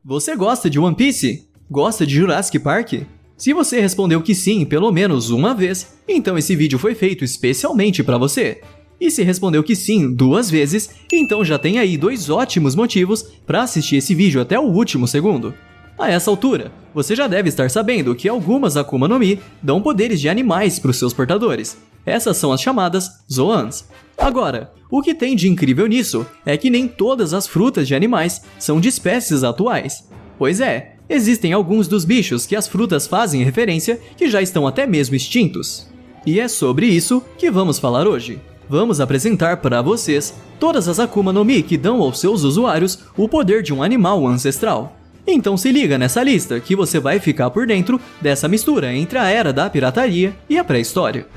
Você gosta de One Piece? Gosta de Jurassic Park? Se você respondeu que sim pelo menos uma vez, então esse vídeo foi feito especialmente para você. E se respondeu que sim 2 vezes, então já tem aí 2 ótimos motivos para assistir esse vídeo até o último segundo. A essa altura, você já deve estar sabendo que algumas Akuma no Mi dão poderes de animais para os seus portadores. Essas são as chamadas Zoans. Agora, o que tem de incrível nisso é que nem todas as frutas de animais são de espécies atuais. Pois é, existem alguns dos bichos que as frutas fazem referência que já estão até mesmo extintos. E é sobre isso que vamos falar hoje. Vamos apresentar para vocês todas as Akuma no Mi que dão aos seus usuários o poder de um animal ancestral. Então se liga nessa lista que você vai ficar por dentro dessa mistura entre a era da pirataria e a pré-história.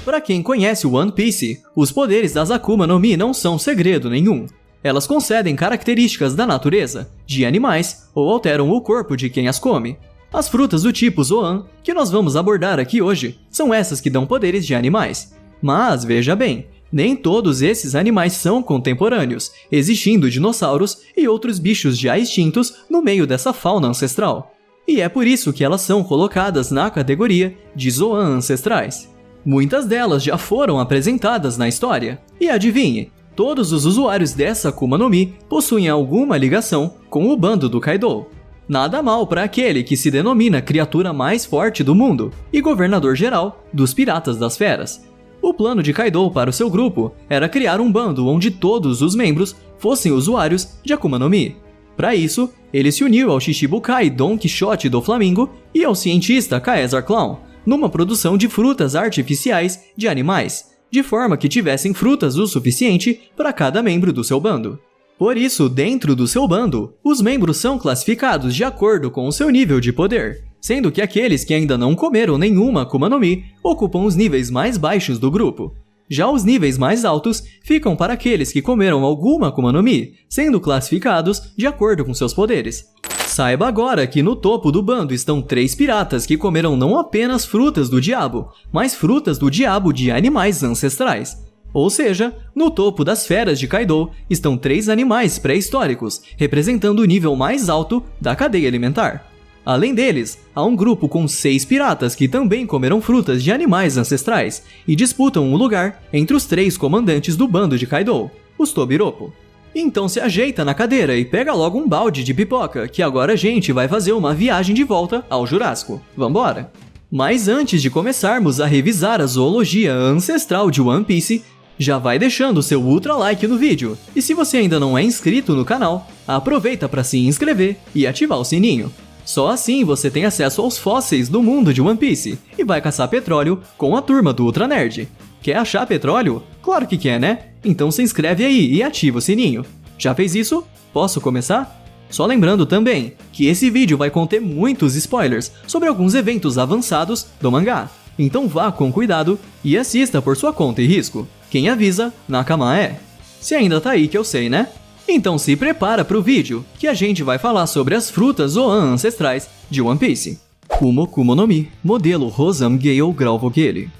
Para quem conhece o One Piece, os poderes das Akuma no Mi não são segredo nenhum. Elas concedem características da natureza, de animais, ou alteram o corpo de quem as come. As frutas do tipo Zoan, que nós vamos abordar aqui hoje, são essas que dão poderes de animais. Mas veja bem, nem todos esses animais são contemporâneos, existindo dinossauros e outros bichos já extintos no meio dessa fauna ancestral. E é por isso que elas são colocadas na categoria de Zoan ancestrais. Muitas delas já foram apresentadas na história. E adivinhe, todos os usuários dessa Akuma no Mi possuem alguma ligação com o bando do Kaido. Nada mal para aquele que se denomina criatura mais forte do mundo e governador geral dos Piratas das Feras. O plano de Kaido para o seu grupo era criar um bando onde todos os membros fossem usuários de Akuma no Mi. Para isso, ele se uniu ao Shichibukai Don Quixote do Flamingo e ao cientista Caesar Clown, numa produção de frutas artificiais de animais, de forma que tivessem frutas o suficiente para cada membro do seu bando. Por isso, dentro do seu bando, os membros são classificados de acordo com o seu nível de poder, sendo que aqueles que ainda não comeram nenhuma Akuma no Mi ocupam os níveis mais baixos do grupo. Já os níveis mais altos ficam para aqueles que comeram alguma Akuma no Mi, sendo classificados de acordo com seus poderes. Saiba agora que no topo do bando estão 3 piratas que comeram não apenas frutas do diabo, mas frutas do diabo de animais ancestrais. Ou seja, no topo das feras de Kaido estão 3 animais pré-históricos, representando o nível mais alto da cadeia alimentar. Além deles, há um grupo com 6 piratas que também comeram frutas de animais ancestrais e disputam um lugar entre os 3 comandantes do bando de Kaido, os Tobiropo. Então se ajeita na cadeira e pega logo um balde de pipoca, que agora a gente vai fazer uma viagem de volta ao Jurássico. Vambora! Mas antes de começarmos a revisar a zoologia ancestral de One Piece, já vai deixando o seu ultra like no vídeo. E se você ainda não é inscrito no canal, aproveita para se inscrever e ativar o sininho. Só assim você tem acesso aos fósseis do mundo de One Piece e vai caçar petróleo com a turma do Ultra Nerd. Quer achar petróleo? Claro que quer, né? Então se inscreve aí e ativa o sininho. Já fez isso? Posso começar? Só lembrando também que esse vídeo vai conter muitos spoilers sobre alguns eventos avançados do mangá. Então vá com cuidado e assista por sua conta e risco. Quem avisa, Nakama é. Se ainda tá aí que eu sei, né? Então se prepara pro vídeo, que a gente vai falar sobre as frutas Zoan ancestrais de One Piece. Akuma no Mi, modelo Rosam Gale Grauvogelli.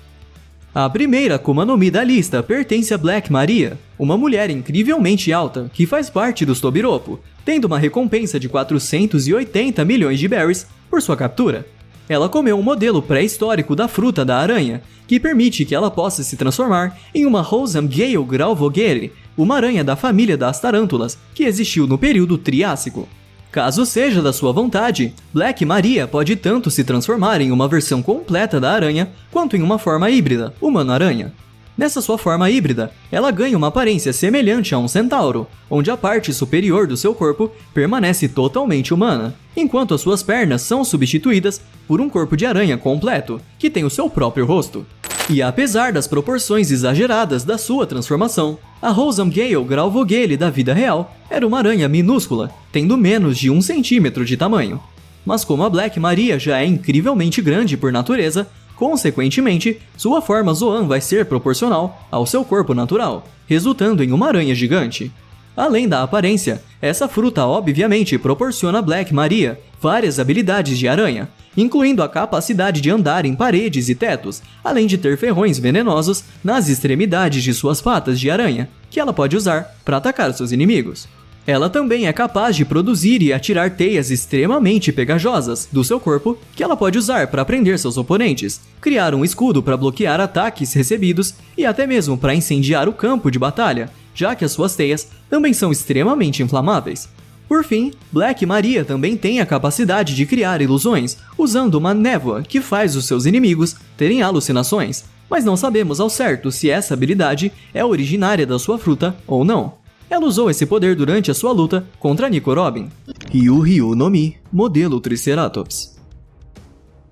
A primeira Akuma no Mi da lista pertence a Black Maria, uma mulher incrivelmente alta que faz parte dos Tobiropo, tendo uma recompensa de 480 milhões de berries por sua captura. Ela comeu um modelo pré-histórico da fruta da aranha, que permite que ela possa se transformar em uma Rosam Gale Grauvogelli, uma aranha da família das tarântulas, que existiu no período Triássico. Caso seja da sua vontade, Black Maria pode tanto se transformar em uma versão completa da aranha, quanto em uma forma híbrida, humano-aranha. Nessa sua forma híbrida, ela ganha uma aparência semelhante a um centauro, onde a parte superior do seu corpo permanece totalmente humana, enquanto as suas pernas são substituídas por um corpo de aranha completo, que tem o seu próprio rosto. E apesar das proporções exageradas da sua transformação, a Rosam Gale Grauvogelli da vida real era uma aranha minúscula, tendo menos de 1 centímetro de tamanho. Mas como a Black Maria já é incrivelmente grande por natureza, consequentemente, sua forma Zoan vai ser proporcional ao seu corpo natural, resultando em uma aranha gigante. Além da aparência, essa fruta obviamente proporciona a Black Maria várias habilidades de aranha, incluindo a capacidade de andar em paredes e tetos, além de ter ferrões venenosos nas extremidades de suas patas de aranha, que ela pode usar para atacar seus inimigos. Ela também é capaz de produzir e atirar teias extremamente pegajosas do seu corpo que ela pode usar para prender seus oponentes, criar um escudo para bloquear ataques recebidos e até mesmo para incendiar o campo de batalha, já que as suas teias também são extremamente inflamáveis. Por fim, Black Maria também tem a capacidade de criar ilusões, usando uma névoa que faz os seus inimigos terem alucinações, mas não sabemos ao certo se essa habilidade é originária da sua fruta ou não. Ela usou esse poder durante a sua luta contra Nico Robin. Ryu no Mi, modelo Triceratops.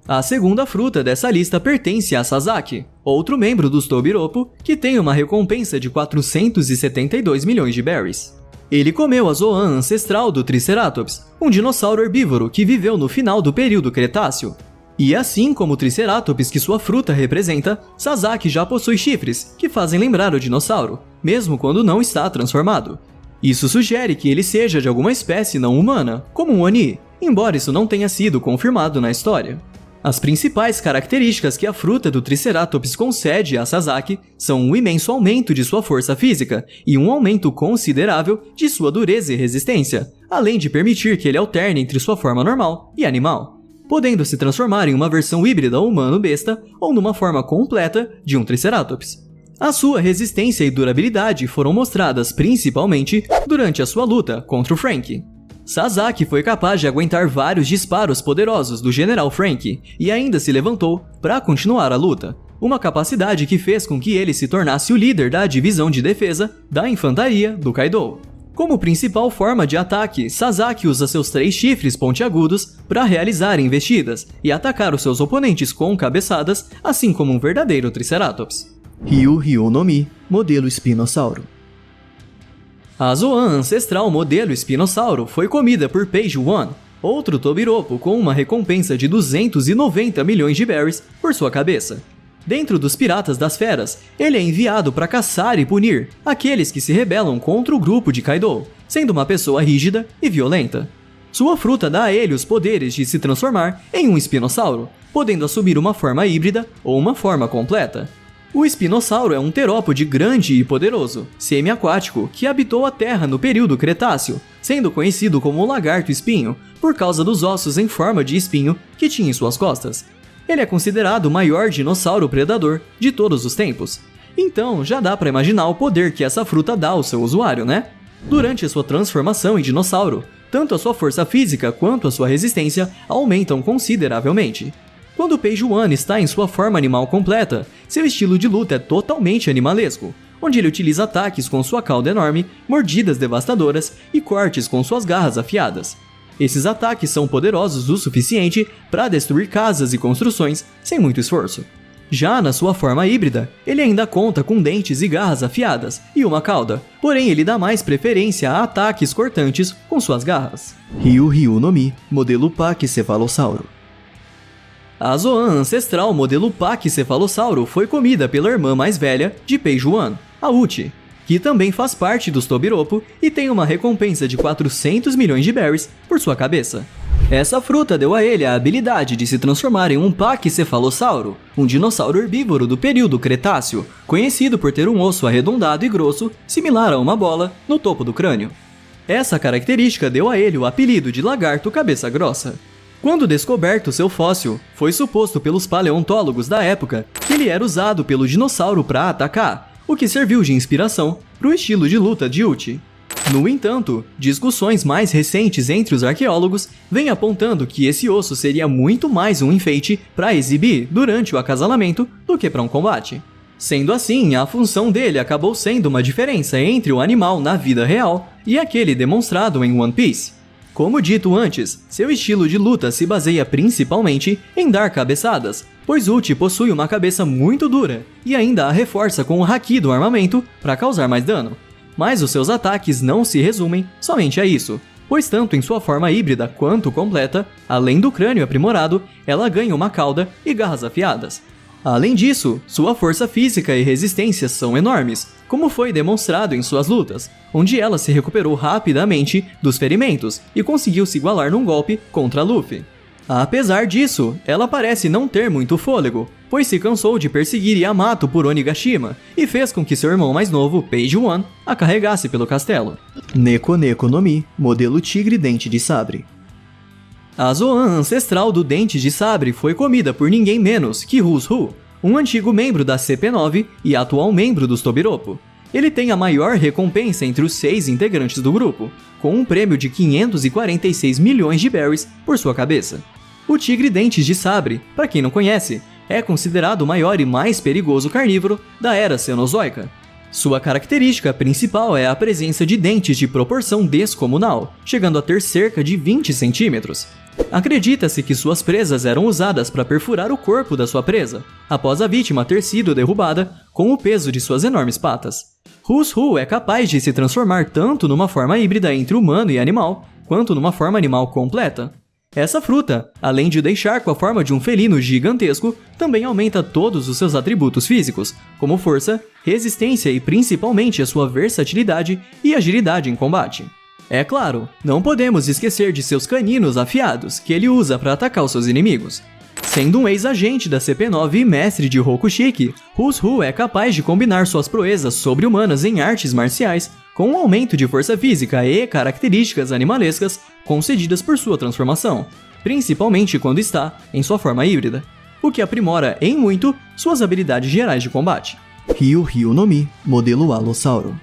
A segunda fruta dessa lista pertence a Sasaki, outro membro dos Tobiropo, que tem uma recompensa de 472 milhões de berries. Ele comeu a Zoan ancestral do Triceratops, um dinossauro herbívoro que viveu no final do período Cretáceo. E assim como o Triceratops que sua fruta representa, Sasaki já possui chifres, que fazem lembrar o dinossauro, mesmo quando não está transformado. Isso sugere que ele seja de alguma espécie não humana, como um Oni, embora isso não tenha sido confirmado na história. As principais características que a fruta do Triceratops concede a Sasaki são um imenso aumento de sua força física e um aumento considerável de sua dureza e resistência, além de permitir que ele alterne entre sua forma normal e animal, podendo se transformar em uma versão híbrida humano-besta ou numa forma completa de um Triceratops. A sua resistência e durabilidade foram mostradas principalmente durante a sua luta contra o Frank. Sasaki foi capaz de aguentar vários disparos poderosos do General Frank e ainda se levantou para continuar a luta, uma capacidade que fez com que ele se tornasse o líder da divisão de defesa da infantaria do Kaido. Como principal forma de ataque, Sasaki usa seus 3 chifres pontiagudos para realizar investidas e atacar os seus oponentes com cabeçadas, assim como um verdadeiro Triceratops. Ryu no Mi, modelo Espinossauro. A Zoan ancestral modelo Espinossauro foi comida por Page One, outro Tobiropo com uma recompensa de 290 milhões de berries por sua cabeça. Dentro dos Piratas das Feras, ele é enviado para caçar e punir aqueles que se rebelam contra o grupo de Kaido, sendo uma pessoa rígida e violenta. Sua fruta dá a ele os poderes de se transformar em um espinossauro, podendo assumir uma forma híbrida ou uma forma completa. O espinossauro é um terópode grande e poderoso, semi-aquático, que habitou a Terra no período Cretáceo, sendo conhecido como o lagarto espinho, por causa dos ossos em forma de espinho que tinha em suas costas. Ele é considerado o maior dinossauro predador de todos os tempos. Então, já dá para imaginar o poder que essa fruta dá ao seu usuário, né? Durante a sua transformação em dinossauro, tanto a sua força física quanto a sua resistência aumentam consideravelmente. Quando o Page One está em sua forma animal completa, seu estilo de luta é totalmente animalesco, onde ele utiliza ataques com sua cauda enorme, mordidas devastadoras e cortes com suas garras afiadas. Esses ataques são poderosos o suficiente para destruir casas e construções sem muito esforço. Já na sua forma híbrida, ele ainda conta com dentes e garras afiadas e uma cauda, porém ele dá mais preferência a ataques cortantes com suas garras. Ryu no Mi, modelo Pachycephalossauro. A Zoan ancestral modelo Pachycephalossauro foi comida pela irmã mais velha de Page One, a Uchi, que também faz parte dos Tobiropo e tem uma recompensa de 400 milhões de berries por sua cabeça. Essa fruta deu a ele a habilidade de se transformar em um Pachycephalossauro, um dinossauro herbívoro do período Cretáceo, conhecido por ter um osso arredondado e grosso, similar a uma bola, no topo do crânio. Essa característica deu a ele o apelido de lagarto cabeça grossa. Quando descoberto seu fóssil, foi suposto pelos paleontólogos da época que ele era usado pelo dinossauro para atacar, o que serviu de inspiração para o estilo de luta de Uchi. No entanto, discussões mais recentes entre os arqueólogos vêm apontando que esse osso seria muito mais um enfeite para exibir durante o acasalamento do que para um combate. Sendo assim, a função dele acabou sendo uma diferença entre o animal na vida real e aquele demonstrado em One Piece. Como dito antes, seu estilo de luta se baseia principalmente em dar cabeçadas, pois Uchi possui uma cabeça muito dura e ainda a reforça com o haki do armamento para causar mais dano. Mas os seus ataques não se resumem somente a isso, pois tanto em sua forma híbrida quanto completa, além do crânio aprimorado, ela ganha uma cauda e garras afiadas. Além disso, sua força física e resistência são enormes, como foi demonstrado em suas lutas, onde ela se recuperou rapidamente dos ferimentos e conseguiu se igualar num golpe contra Luffy. Apesar disso, ela parece não ter muito fôlego, pois se cansou de perseguir Yamato por Onigashima e fez com que seu irmão mais novo, Page One, a carregasse pelo castelo. Neko Neko no Mi, modelo Tigre Dente de Sabre. A Zoan ancestral do Dente de Sabre foi comida por ninguém menos que Who's Who, um antigo membro da CP9 e atual membro dos Tobiropo. Ele tem a maior recompensa entre os 6 integrantes do grupo, com um prêmio de 546 milhões de berries por sua cabeça. O Tigre Dentes de Sabre, para quem não conhece, é considerado o maior e mais perigoso carnívoro da era Cenozoica. Sua característica principal é a presença de dentes de proporção descomunal, chegando a ter cerca de 20 centímetros. Acredita-se que suas presas eram usadas para perfurar o corpo da sua presa, após a vítima ter sido derrubada com o peso de suas enormes patas. Who's Who é capaz de se transformar tanto numa forma híbrida entre humano e animal, quanto numa forma animal completa. Essa fruta, além de deixar com a forma de um felino gigantesco, também aumenta todos os seus atributos físicos, como força, resistência e principalmente a sua versatilidade e agilidade em combate. É claro, não podemos esquecer de seus caninos afiados, que ele usa para atacar os seus inimigos. Sendo um ex-agente da CP9 e mestre de Rokushiki, Who's Who é capaz de combinar suas proezas sobre-humanas em artes marciais com um aumento de força física e características animalescas concedidas por sua transformação, principalmente quando está em sua forma híbrida, o que aprimora em muito suas habilidades gerais de combate. Ryu Ryu no Mi, modelo Alossauro.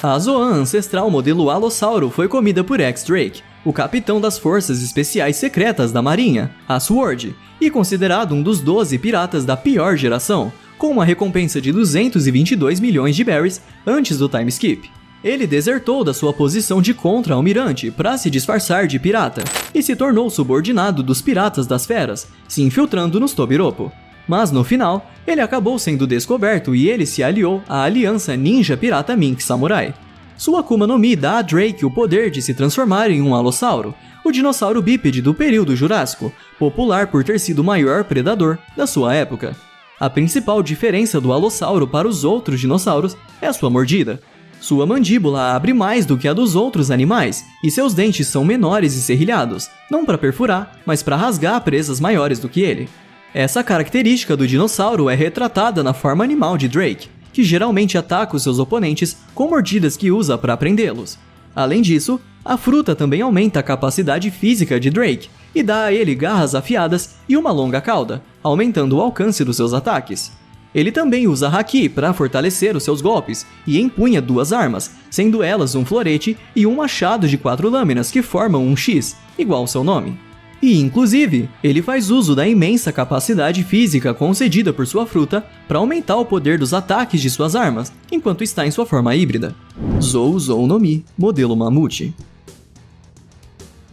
A Zoan ancestral modelo Alossauro foi comida por X-Drake, o capitão das forças especiais secretas da marinha, a SWORD, e considerado um dos 12 piratas da pior geração, com uma recompensa de 222 milhões de berries antes do time skip. Ele desertou da sua posição de contra-almirante para se disfarçar de pirata, e se tornou subordinado dos piratas das feras, se infiltrando nos Tobiropo. Mas no final, ele acabou sendo descoberto e ele se aliou à aliança Ninja Pirata Mink Samurai. Sua Akuma no Mi dá a Drake o poder de se transformar em um alossauro, o dinossauro bípede do período Jurássico, popular por ter sido o maior predador da sua época. A principal diferença do alossauro para os outros dinossauros é a sua mordida. Sua mandíbula abre mais do que a dos outros animais, e seus dentes são menores e serrilhados, não para perfurar, mas para rasgar presas maiores do que ele. Essa característica do dinossauro é retratada na forma animal de Drake, que geralmente ataca os seus oponentes com mordidas que usa para prendê-los. Além disso, a fruta também aumenta a capacidade física de Drake e dá a ele garras afiadas e uma longa cauda, aumentando o alcance dos seus ataques. Ele também usa Haki para fortalecer os seus golpes e empunha 2 armas, sendo elas um florete e um machado de 4 lâminas que formam um X, igual ao seu nome. E, inclusive, ele faz uso da imensa capacidade física concedida por sua fruta para aumentar o poder dos ataques de suas armas, enquanto está em sua forma híbrida. Zou Zou no Mi, modelo Mamute.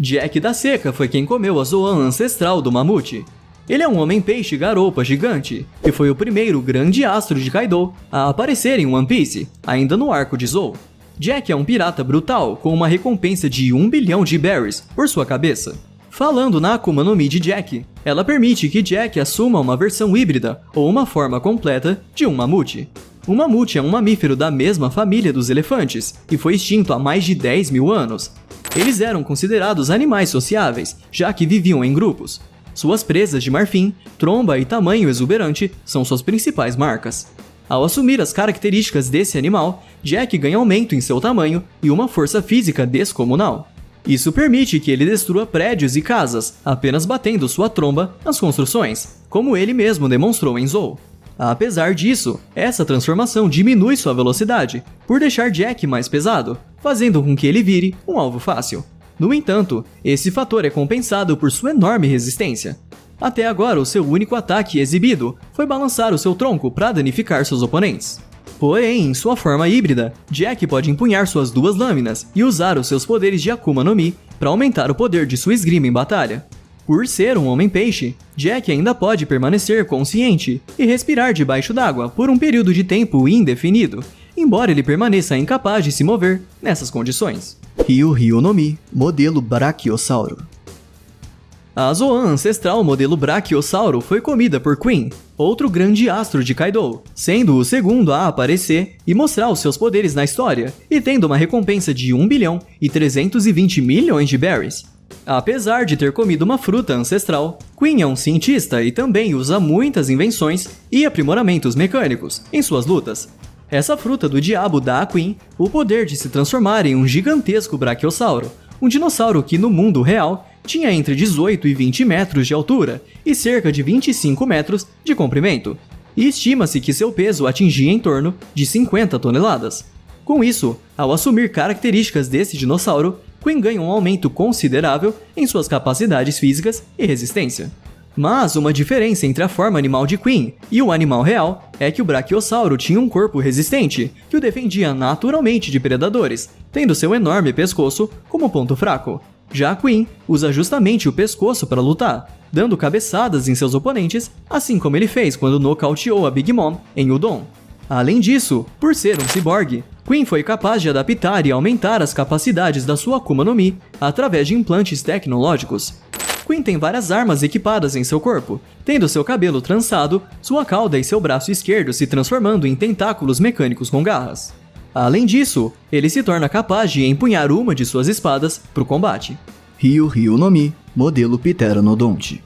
Jack da Seca foi quem comeu a Zoan ancestral do Mamute. Ele é um homem-peixe garoupa gigante, e foi o primeiro grande astro de Kaido a aparecer em One Piece, ainda no arco de Zou. Jack é um pirata brutal com uma recompensa de 1 bilhão de berries por sua cabeça. Falando na Akuma no Mi de Jack, ela permite que Jack assuma uma versão híbrida ou uma forma completa de um mamute. Um mamute é um mamífero da mesma família dos elefantes e foi extinto há mais de 10 mil anos. Eles eram considerados animais sociáveis, já que viviam em grupos. Suas presas de marfim, tromba e tamanho exuberante são suas principais marcas. Ao assumir as características desse animal, Jack ganha aumento em seu tamanho e uma força física descomunal. Isso permite que ele destrua prédios e casas, apenas batendo sua tromba nas construções, como ele mesmo demonstrou em Zou. Apesar disso, essa transformação diminui sua velocidade, por deixar Jack mais pesado, fazendo com que ele vire um alvo fácil. No entanto, esse fator é compensado por sua enorme resistência. Até agora, o seu único ataque exibido foi balançar o seu tronco para danificar seus oponentes. Porém, em sua forma híbrida, Jack pode empunhar suas 2 lâminas e usar os seus poderes de Akuma no Mi para aumentar o poder de sua esgrima em batalha. Por ser um homem-peixe, Jack ainda pode permanecer consciente e respirar debaixo d'água por um período de tempo indefinido, embora ele permaneça incapaz de se mover nessas condições. Ryu Ryu no Mi, modelo Brachiosauro. A Zoan ancestral modelo Brachiosauro foi comida por Queen, outro grande astro de Kaido, sendo o segundo a aparecer e mostrar os seus poderes na história, e tendo uma recompensa de 1 bilhão e 320 milhões de berries. Apesar de ter comido uma fruta ancestral, Queen é um cientista e também usa muitas invenções e aprimoramentos mecânicos em suas lutas. Essa fruta do diabo dá a Queen o poder de se transformar em um gigantesco Brachiosauro, um dinossauro que no mundo real tinha entre 18 e 20 metros de altura e cerca de 25 metros de comprimento, e estima-se que seu peso atingia em torno de 50 toneladas. Com isso, ao assumir características desse dinossauro, Queen ganha um aumento considerável em suas capacidades físicas e resistência. Mas uma diferença entre a forma animal de Queen e o animal real é que o Brachiosauro tinha um corpo resistente que o defendia naturalmente de predadores, tendo seu enorme pescoço como ponto fraco. Já a Queen usa justamente o pescoço para lutar, dando cabeçadas em seus oponentes, assim como ele fez quando nocauteou a Big Mom em Udon. Além disso, por ser um ciborgue, Queen foi capaz de adaptar e aumentar as capacidades da sua Akuma no Mi através de implantes tecnológicos. Queen tem várias armas equipadas em seu corpo, tendo seu cabelo trançado, sua cauda e seu braço esquerdo se transformando em tentáculos mecânicos com garras. Além disso, ele se torna capaz de empunhar uma de suas espadas para o combate. Ryu no Mi, modelo Pteranodonte.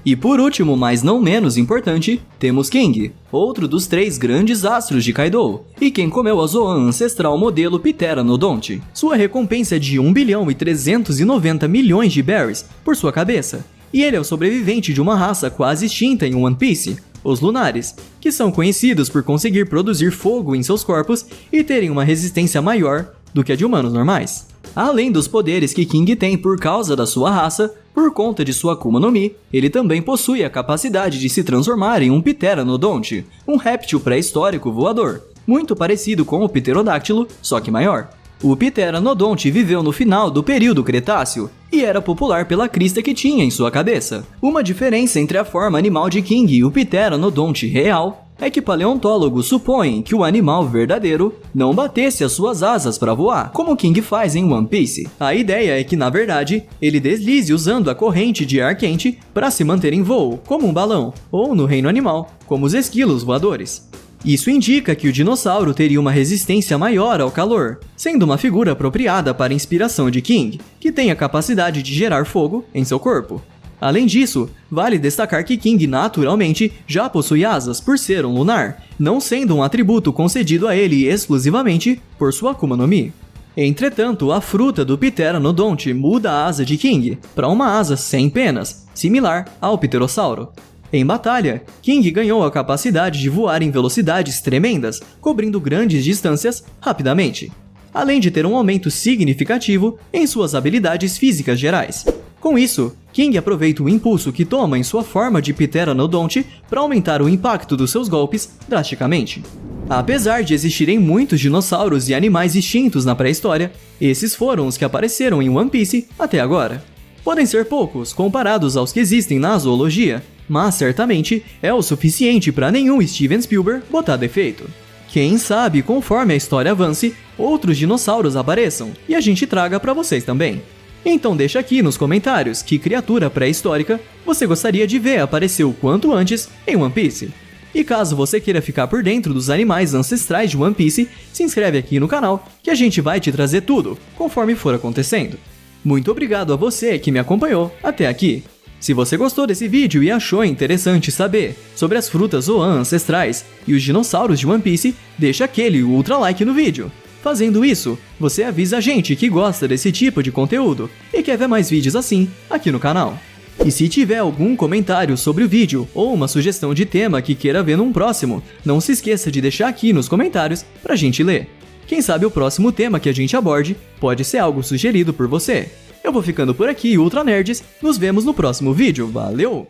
E por último, mas não menos importante, temos King, outro dos 3 grandes astros de Kaido, e quem comeu a Zoan ancestral modelo Pteranodonte. Sua recompensa é de 1 bilhão e 390 milhões de berries por sua cabeça, e ele é o sobrevivente de uma raça quase extinta em One Piece, os Lunares, que são conhecidos por conseguir produzir fogo em seus corpos e terem uma resistência maior do que a de humanos normais. Além dos poderes que King tem por causa da sua raça, por conta de sua Akuma no Mi, ele também possui a capacidade de se transformar em um Pteranodonte, um réptil pré-histórico voador, muito parecido com o pterodáctilo, só que maior. O Pteranodonte viveu no final do período Cretáceo e era popular pela crista que tinha em sua cabeça. Uma diferença entre a forma animal de King e o Pteranodonte real é que paleontólogos supõem que o animal verdadeiro não batesse as suas asas para voar, como King faz em One Piece. A ideia é que, na verdade, ele deslize usando a corrente de ar quente para se manter em voo, como um balão, ou no reino animal, como os esquilos voadores. Isso indica que o dinossauro teria uma resistência maior ao calor, sendo uma figura apropriada para a inspiração de King, que tem a capacidade de gerar fogo em seu corpo. Além disso, vale destacar que King naturalmente já possui asas por ser um lunar, não sendo um atributo concedido a ele exclusivamente por sua Akuma no Mi. Entretanto, a fruta do Pteranodonte muda a asa de King para uma asa sem penas, similar ao Pterossauro. Em batalha, King ganhou a capacidade de voar em velocidades tremendas, cobrindo grandes distâncias rapidamente, além de ter um aumento significativo em suas habilidades físicas gerais. Com isso, King aproveita o impulso que toma em sua forma de Pteranodonte para aumentar o impacto dos seus golpes drasticamente. Apesar de existirem muitos dinossauros e animais extintos na pré-história, esses foram os que apareceram em One Piece até agora. Podem ser poucos comparados aos que existem na zoologia, mas certamente é o suficiente para nenhum Steven Spielberg botar defeito. Quem sabe, conforme a história avance, outros dinossauros apareçam e a gente traga para vocês também. Então deixa aqui nos comentários que criatura pré-histórica você gostaria de ver aparecer o quanto antes em One Piece. E caso você queira ficar por dentro dos animais ancestrais de One Piece, se inscreve aqui no canal que a gente vai te trazer tudo, conforme for acontecendo. Muito obrigado a você que me acompanhou até aqui. Se você gostou desse vídeo e achou interessante saber sobre as frutas Zoan ancestrais e os dinossauros de One Piece, deixa aquele ultra like no vídeo. Fazendo isso, você avisa a gente que gosta desse tipo de conteúdo e quer ver mais vídeos assim aqui no canal. E se tiver algum comentário sobre o vídeo ou uma sugestão de tema que queira ver num próximo, não se esqueça de deixar aqui nos comentários pra gente ler. Quem sabe o próximo tema que a gente aborde pode ser algo sugerido por você. Eu vou ficando por aqui, Ultra Nerds, nos vemos no próximo vídeo, valeu!